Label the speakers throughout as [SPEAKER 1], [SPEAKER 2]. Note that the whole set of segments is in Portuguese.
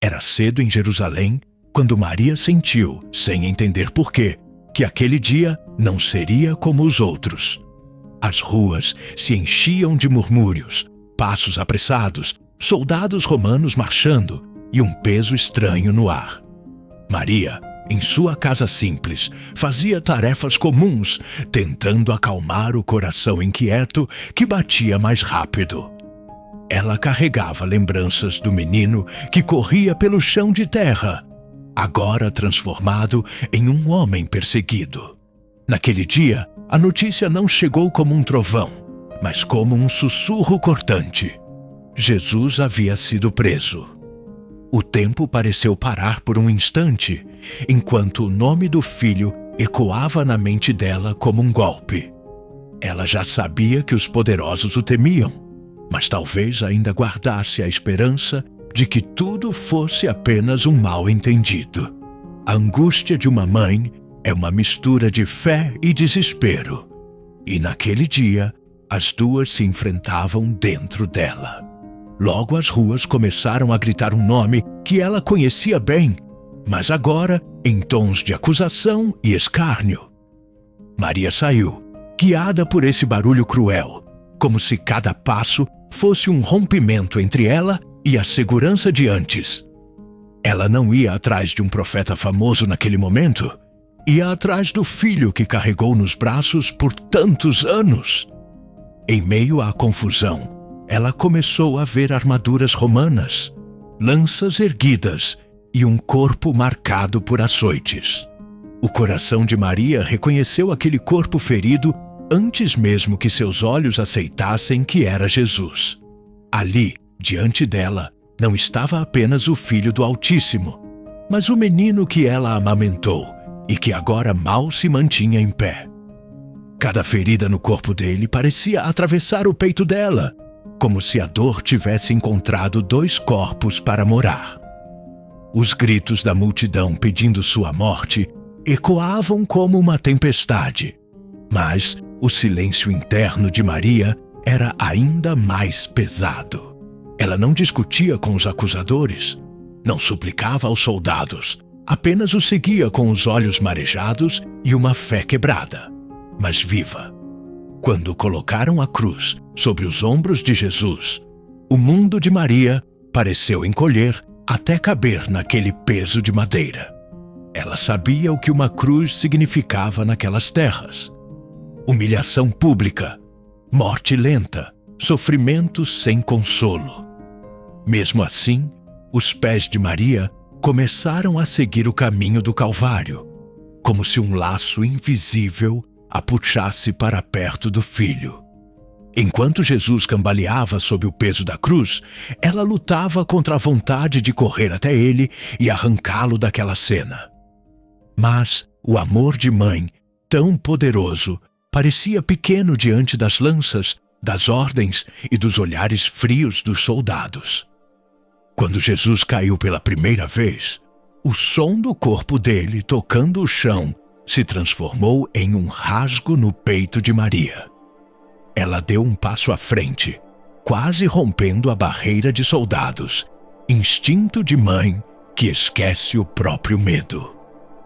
[SPEAKER 1] Era cedo em Jerusalém quando Maria sentiu, sem entender porquê, que aquele dia não seria como os outros. As ruas se enchiam de murmúrios, passos apressados, soldados romanos marchando e um peso estranho no ar. Maria, em sua casa simples, fazia tarefas comuns, tentando acalmar o coração inquieto que batia mais rápido. Ela carregava lembranças do menino que corria pelo chão de terra, agora transformado em um homem perseguido. Naquele dia, a notícia não chegou como um trovão, mas como um sussurro cortante. Jesus havia sido preso. O tempo pareceu parar por um instante, enquanto o nome do filho ecoava na mente dela como um golpe. Ela já sabia que os poderosos o temiam, mas talvez ainda guardasse a esperança de que tudo fosse apenas um mal-entendido. A angústia de uma mãe é uma mistura de fé e desespero, e naquele dia as duas se enfrentavam dentro dela. Logo as ruas começaram a gritar um nome que ela conhecia bem, mas agora em tons de acusação e escárnio. Maria saiu, guiada por esse barulho cruel, como se cada passo fosse um rompimento entre ela e a segurança de antes. Ela não ia atrás de um profeta famoso naquele momento, ia atrás do filho que carregou nos braços por tantos anos. Em meio à confusão, ela começou a ver armaduras romanas, lanças erguidas e um corpo marcado por açoites. O coração de Maria reconheceu aquele corpo ferido antes mesmo que seus olhos aceitassem que era Jesus. Ali, diante dela, não estava apenas o Filho do Altíssimo, mas o menino que ela amamentou e que agora mal se mantinha em pé. Cada ferida no corpo dele parecia atravessar o peito dela, como se a dor tivesse encontrado dois corpos para morar. Os gritos da multidão pedindo sua morte ecoavam como uma tempestade, mas o silêncio interno de Maria era ainda mais pesado. Ela não discutia com os acusadores, não suplicava aos soldados, apenas os seguia com os olhos marejados e uma fé quebrada, mas viva. Quando colocaram a cruz sobre os ombros de Jesus, o mundo de Maria pareceu encolher até caber naquele peso de madeira. Ela sabia o que uma cruz significava naquelas terras: humilhação pública, morte lenta, sofrimento sem consolo. Mesmo assim, os pés de Maria começaram a seguir o caminho do Calvário, como se um laço invisível a puxasse para perto do filho. Enquanto Jesus cambaleava sob o peso da cruz, ela lutava contra a vontade de correr até ele e arrancá-lo daquela cena. Mas o amor de mãe, tão poderoso, parecia pequeno diante das lanças, das ordens e dos olhares frios dos soldados. Quando Jesus caiu pela primeira vez, o som do corpo dele tocando o chão se transformou em um rasgo no peito de Maria. Ela deu um passo à frente, quase rompendo a barreira de soldados, instinto de mãe que esquece o próprio medo.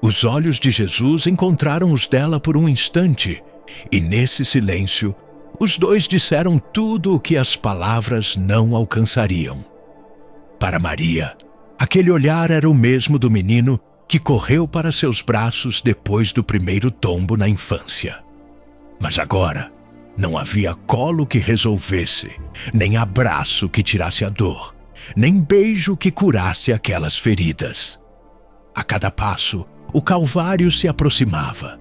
[SPEAKER 1] Os olhos de Jesus encontraram os dela por um instante, e nesse silêncio, os dois disseram tudo o que as palavras não alcançariam. Para Maria, aquele olhar era o mesmo do menino que correu para seus braços depois do primeiro tombo na infância. Mas agora, não havia colo que resolvesse, nem abraço que tirasse a dor, nem beijo que curasse aquelas feridas. A cada passo, o Calvário se aproximava,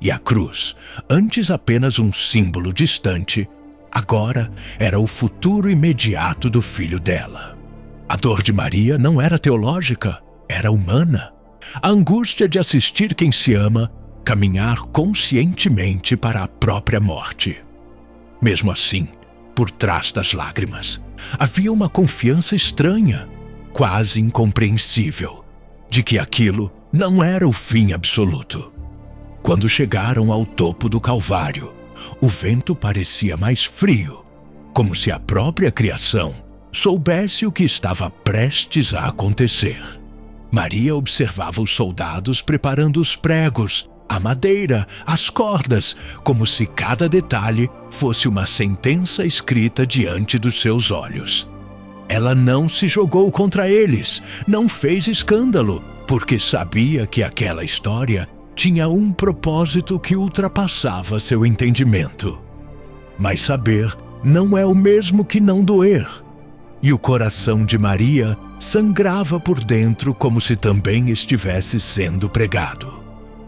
[SPEAKER 1] e a cruz, antes apenas um símbolo distante, agora era o futuro imediato do filho dela. A dor de Maria não era teológica, era humana. A angústia de assistir quem se ama caminhar conscientemente para a própria morte. Mesmo assim, por trás das lágrimas, havia uma confiança estranha, quase incompreensível, de que aquilo não era o fim absoluto. Quando chegaram ao topo do Calvário, o vento parecia mais frio, como se a própria criação, soubesse o que estava prestes a acontecer. Maria observava os soldados preparando os pregos, a madeira, as cordas, como se cada detalhe fosse uma sentença escrita diante dos seus olhos. Ela não se jogou contra eles, não fez escândalo, porque sabia que aquela história tinha um propósito que ultrapassava seu entendimento. Mas saber não é o mesmo que não doer. E o coração de Maria sangrava por dentro como se também estivesse sendo pregado.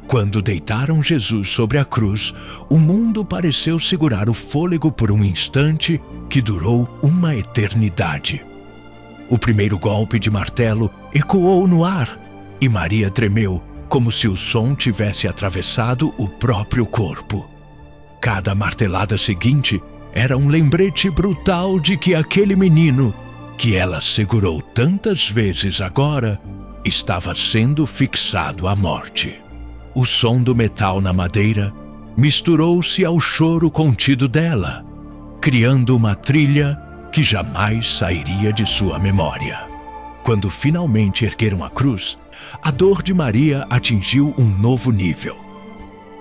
[SPEAKER 1] Quando deitaram Jesus sobre a cruz, o mundo pareceu segurar o fôlego por um instante que durou uma eternidade. O primeiro golpe de martelo ecoou no ar e Maria tremeu como se o som tivesse atravessado o próprio corpo. Cada martelada seguinte era um lembrete brutal de que aquele menino, que ela segurou tantas vezes agora, estava sendo fixado à morte. O som do metal na madeira misturou-se ao choro contido dela, criando uma trilha que jamais sairia de sua memória. Quando finalmente ergueram a cruz, a dor de Maria atingiu um novo nível.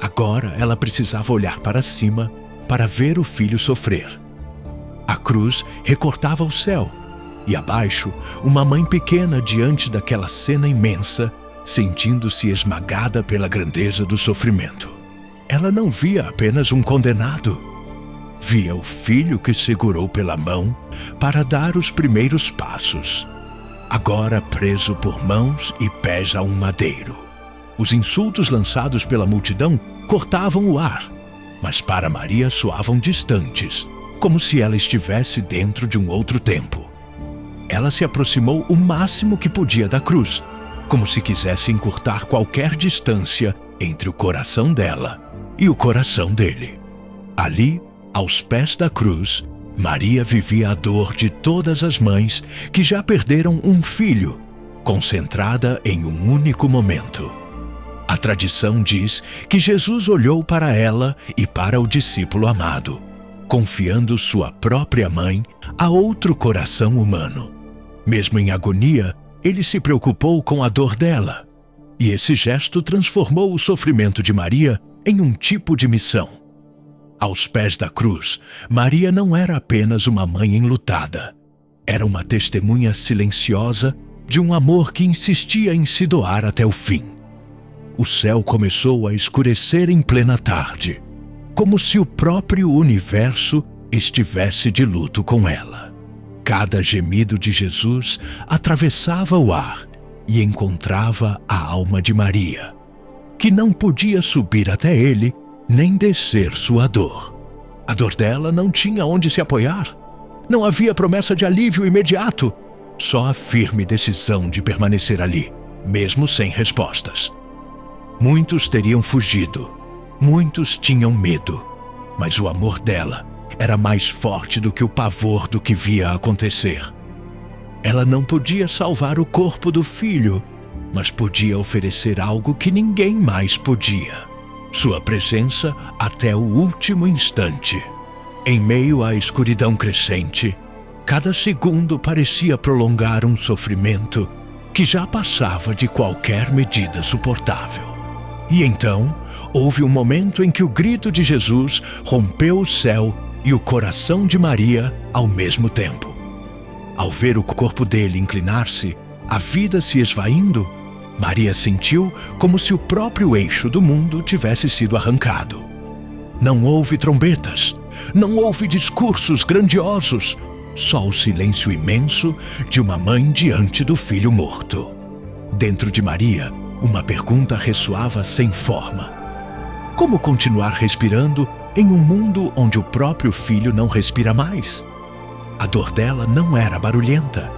[SPEAKER 1] Agora ela precisava olhar para cima para ver o filho sofrer. A cruz recortava o céu, e abaixo, uma mãe pequena diante daquela cena imensa, sentindo-se esmagada pela grandeza do sofrimento. Ela não via apenas um condenado. Via o filho que segurou pela mão para dar os primeiros passos, agora preso por mãos e pés a um madeiro. Os insultos lançados pela multidão cortavam o ar, mas para Maria soavam distantes, como se ela estivesse dentro de um outro tempo. Ela se aproximou o máximo que podia da cruz, como se quisesse encurtar qualquer distância entre o coração dela e o coração dele. Ali, aos pés da cruz, Maria vivia a dor de todas as mães que já perderam um filho, concentrada em um único momento. A tradição diz que Jesus olhou para ela e para o discípulo amado, confiando sua própria mãe a outro coração humano. Mesmo em agonia, ele se preocupou com a dor dela, e esse gesto transformou o sofrimento de Maria em um tipo de missão. Aos pés da cruz, Maria não era apenas uma mãe enlutada. Era uma testemunha silenciosa de um amor que insistia em se doar até o fim. O céu começou a escurecer em plena tarde, como se o próprio universo estivesse de luto com ela. Cada gemido de Jesus atravessava o ar e encontrava a alma de Maria, que não podia subir até ele nem descer sua dor. A dor dela não tinha onde se apoiar. Não havia promessa de alívio imediato, só a firme decisão de permanecer ali, mesmo sem respostas. Muitos teriam fugido, muitos tinham medo, mas o amor dela era mais forte do que o pavor do que via acontecer. Ela não podia salvar o corpo do filho, mas podia oferecer algo que ninguém mais podia: sua presença até o último instante. Em meio à escuridão crescente, cada segundo parecia prolongar um sofrimento que já passava de qualquer medida suportável. E então, houve um momento em que o grito de Jesus rompeu o céu e o coração de Maria ao mesmo tempo. Ao ver o corpo dele inclinar-se, a vida se esvaindo, Maria sentiu como se o próprio eixo do mundo tivesse sido arrancado. Não houve trombetas, não houve discursos grandiosos, só o silêncio imenso de uma mãe diante do filho morto. Dentro de Maria, uma pergunta ressoava sem forma: como continuar respirando em um mundo onde o próprio filho não respira mais? A dor dela não era barulhenta,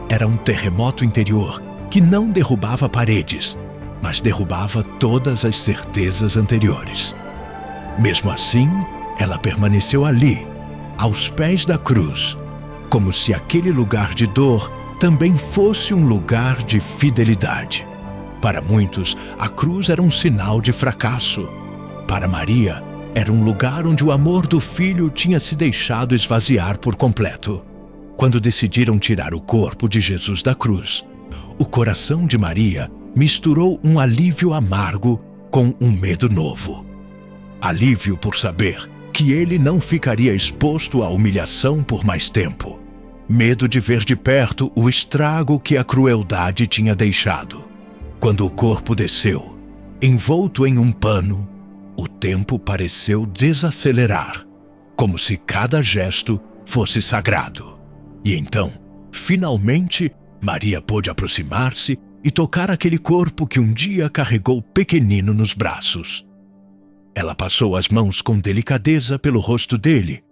[SPEAKER 1] era um terremoto interior que não derrubava paredes, mas derrubava todas as certezas anteriores. Mesmo assim, ela permaneceu ali, aos pés da cruz, como se aquele lugar de dor também fosse um lugar de fidelidade. Para muitos, a cruz era um sinal de fracasso. Para Maria, era um lugar onde o amor do filho tinha se deixado esvaziar por completo. quando decidiram tirar o corpo de Jesus da cruz, o coração de Maria misturou um alívio amargo com um medo novo. Alívio por saber que ele não ficaria exposto à humilhação por mais tempo. Medo de ver de perto o estrago que a crueldade tinha deixado. Quando o corpo desceu, envolto em um pano, o tempo pareceu desacelerar, como se cada gesto fosse sagrado. E então, finalmente, Maria pôde aproximar-se e tocar aquele corpo que um dia carregou pequenino nos braços. Ela passou as mãos com delicadeza pelo rosto dele,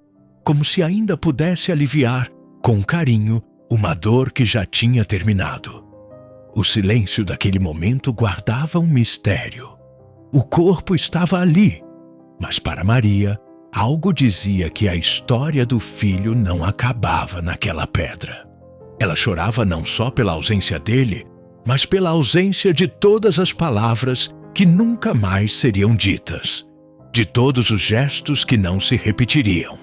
[SPEAKER 1] como se ainda pudesse aliviar, com carinho, uma dor que já tinha terminado. O silêncio daquele momento guardava um mistério. O corpo estava ali, mas para Maria, algo dizia que a história do filho não acabava naquela pedra. Ela chorava não só pela ausência dele, mas pela ausência de todas as palavras que nunca mais seriam ditas, de todos os gestos que não se repetiriam.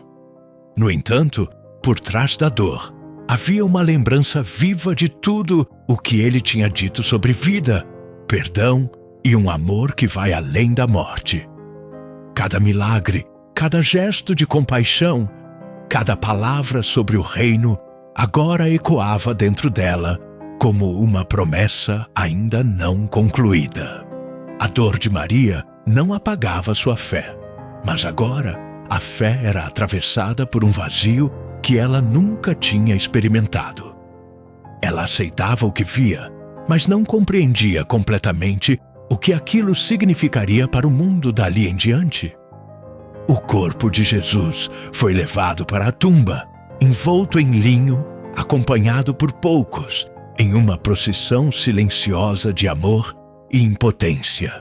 [SPEAKER 1] No entanto, por trás da dor, havia uma lembrança viva de tudo o que ele tinha dito sobre vida, perdão e um amor que vai além da morte. Cada milagre, cada gesto de compaixão, cada palavra sobre o reino agora ecoava dentro dela como uma promessa ainda não concluída. A dor de Maria não apagava sua fé, mas agora a fé era atravessada por um vazio que ela nunca tinha experimentado. Ela aceitava o que via, mas não compreendia completamente o que aquilo significaria para o mundo dali em diante. O corpo de Jesus foi levado para a tumba, envolto em linho, acompanhado por poucos, em uma procissão silenciosa de amor e impotência.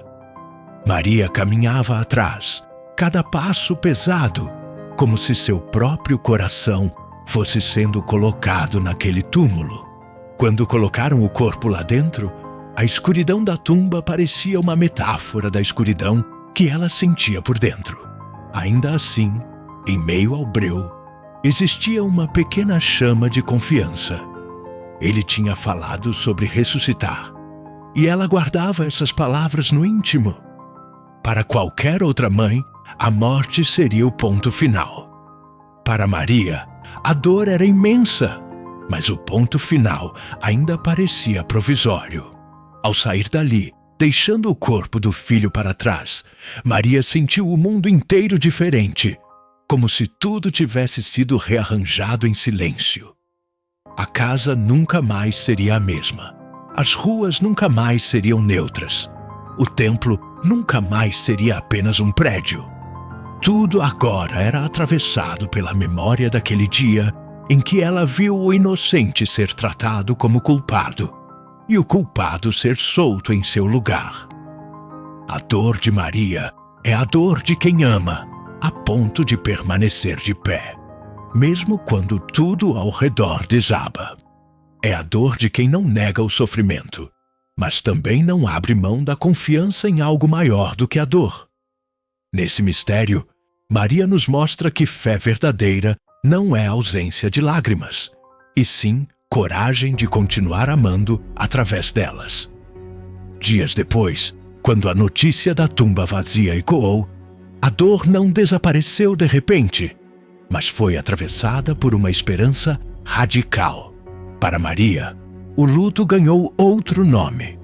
[SPEAKER 1] Maria caminhava atrás, cada passo pesado, como se seu próprio coração fosse sendo colocado naquele túmulo. Quando colocaram o corpo lá dentro, a escuridão da tumba parecia uma metáfora da escuridão que ela sentia por dentro. Ainda assim, em meio ao breu, existia uma pequena chama de confiança. Ele tinha falado sobre ressuscitar, e ela guardava essas palavras no íntimo. Para qualquer outra mãe, a morte seria o ponto final. Para Maria, a dor era imensa, mas o ponto final ainda parecia provisório. Ao sair dali, deixando o corpo do filho para trás, Maria sentiu o mundo inteiro diferente, como se tudo tivesse sido rearranjado em silêncio. A casa nunca mais seria a mesma. As ruas nunca mais seriam neutras. O templo nunca mais seria apenas um prédio. Tudo agora era atravessado pela memória daquele dia em que ela viu o inocente ser tratado como culpado e o culpado ser solto em seu lugar. A dor de Maria é a dor de quem ama, a ponto de permanecer de pé, mesmo quando tudo ao redor desaba. É a dor de quem não nega o sofrimento, mas também não abre mão da confiança em algo maior do que a dor. Nesse mistério, Maria nos mostra que fé verdadeira não é ausência de lágrimas, e sim coragem de continuar amando através delas. Dias depois, quando a notícia da tumba vazia ecoou, a dor não desapareceu de repente, mas foi atravessada por uma esperança radical. Para Maria, o luto ganhou outro nome.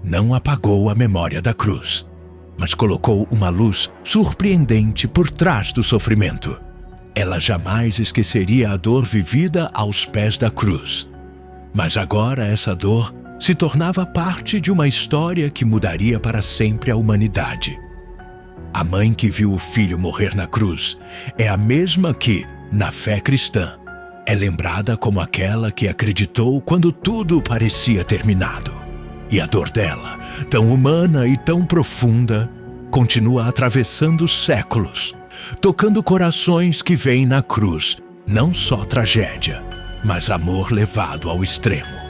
[SPEAKER 1] Não apagou a memória da cruz, mas colocou uma luz surpreendente por trás do sofrimento. Ela jamais esqueceria a dor vivida aos pés da cruz. Mas agora essa dor se tornava parte de uma história que mudaria para sempre a humanidade. A mãe que viu o filho morrer na cruz é a mesma que, na fé cristã, é lembrada como aquela que acreditou quando tudo parecia terminado. E a dor dela, tão humana e tão profunda, continua atravessando séculos, tocando corações que veem na cruz não só tragédia, mas amor levado ao extremo.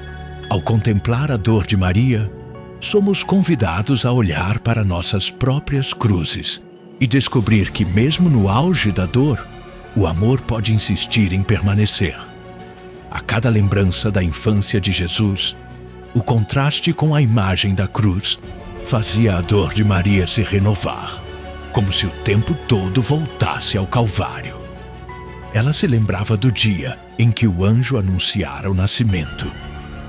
[SPEAKER 1] Ao contemplar a dor de Maria, somos convidados a olhar para nossas próprias cruzes e descobrir que mesmo no auge da dor, o amor pode insistir em permanecer. A cada lembrança da infância de Jesus, o contraste com a imagem da cruz fazia a dor de Maria se renovar, como se o tempo todo voltasse ao Calvário. Ela se lembrava do dia em que o anjo anunciara o nascimento,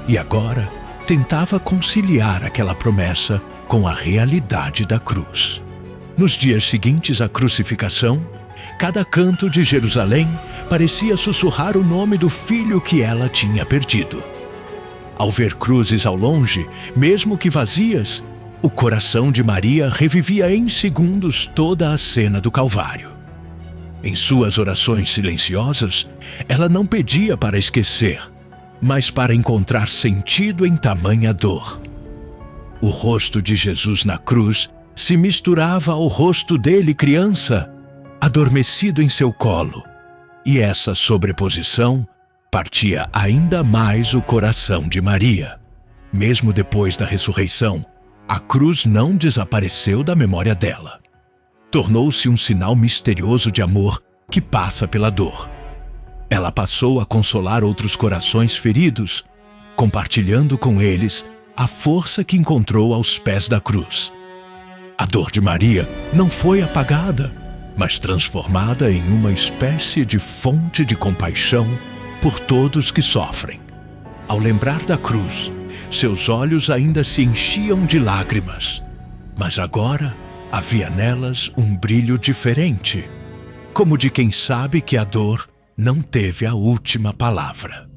[SPEAKER 1] e agora tentava conciliar aquela promessa com a realidade da cruz. Nos dias seguintes à crucificação, cada canto de Jerusalém parecia sussurrar o nome do filho que ela tinha perdido. Ao ver cruzes ao longe, mesmo que vazias, o coração de Maria revivia em segundos toda a cena do Calvário. Em suas orações silenciosas, ela não pedia para esquecer, mas para encontrar sentido em tamanha dor. O rosto de Jesus na cruz se misturava ao rosto dele criança, adormecido em seu colo, e essa sobreposição partia ainda mais o coração de Maria. Mesmo depois da ressurreição, a cruz não desapareceu da memória dela. Tornou-se um sinal misterioso de amor que passa pela dor. Ela passou a consolar outros corações feridos, compartilhando com eles a força que encontrou aos pés da cruz. A dor de Maria não foi apagada, mas transformada em uma espécie de fonte de compaixão por todos que sofrem. Ao lembrar da cruz, seus olhos ainda se enchiam de lágrimas, mas agora havia nelas um brilho diferente, como de quem sabe que a dor não teve a última palavra.